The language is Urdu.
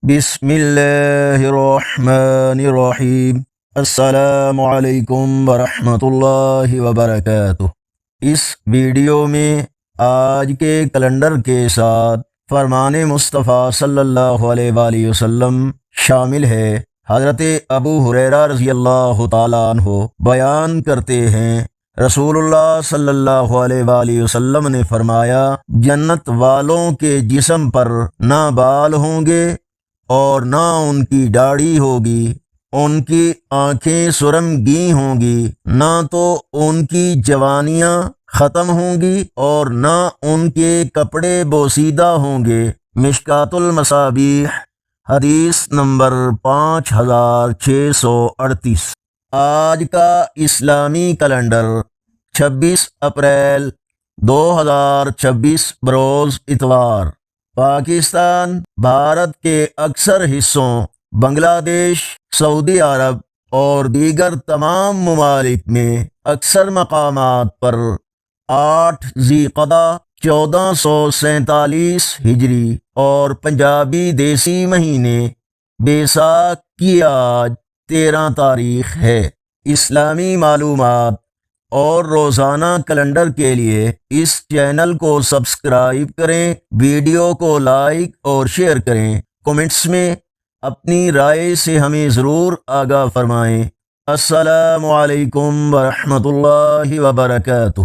بسم اللہ الرحمن الرحیم۔ السلام علیکم ورحمۃ اللہ وبرکاتہ۔ اس ویڈیو میں آج کے کیلنڈر کے ساتھ فرمان مصطفیٰ صلی اللہ علیہ وآلہ وسلم شامل ہے۔ حضرت ابو ہریرہ رضی اللہ تعالیٰ عنہ بیان کرتے ہیں، رسول اللہ صلی اللہ علیہ وآلہ وسلم نے فرمایا، جنت والوں کے جسم پر نہ بال ہوں گے اور نہ ان کی داڑھی ہوگی، ان کی آنکھیں سرمگی ہوں گی، نہ تو ان کی جوانیاں ختم ہوں گی اور نہ ان کے کپڑے بوسیدہ ہوں گے۔ مشکوٰۃ المصابیح، حدیث نمبر 5638۔ آج کا اسلامی کیلنڈر 26 اپریل 2026 بروز اتوار۔ پاکستان بھارت کے اکثر حصوں، بنگلہ دیش، سعودی عرب اور دیگر تمام ممالک میں اکثر مقامات پر 8 ذی القعدہ 1447 ہجری اور پنجابی دیسی مہینے بیساکھ کی آج 13 تاریخ ہے۔ اسلامی معلومات اور روزانہ کیلنڈر کے لیے اس چینل کو سبسکرائب کریں، ویڈیو کو لائک اور شیئر کریں، کومنٹس میں اپنی رائے سے ہمیں ضرور آگاہ فرمائیں۔ السلام علیکم ورحمۃ اللہ وبرکاتہ۔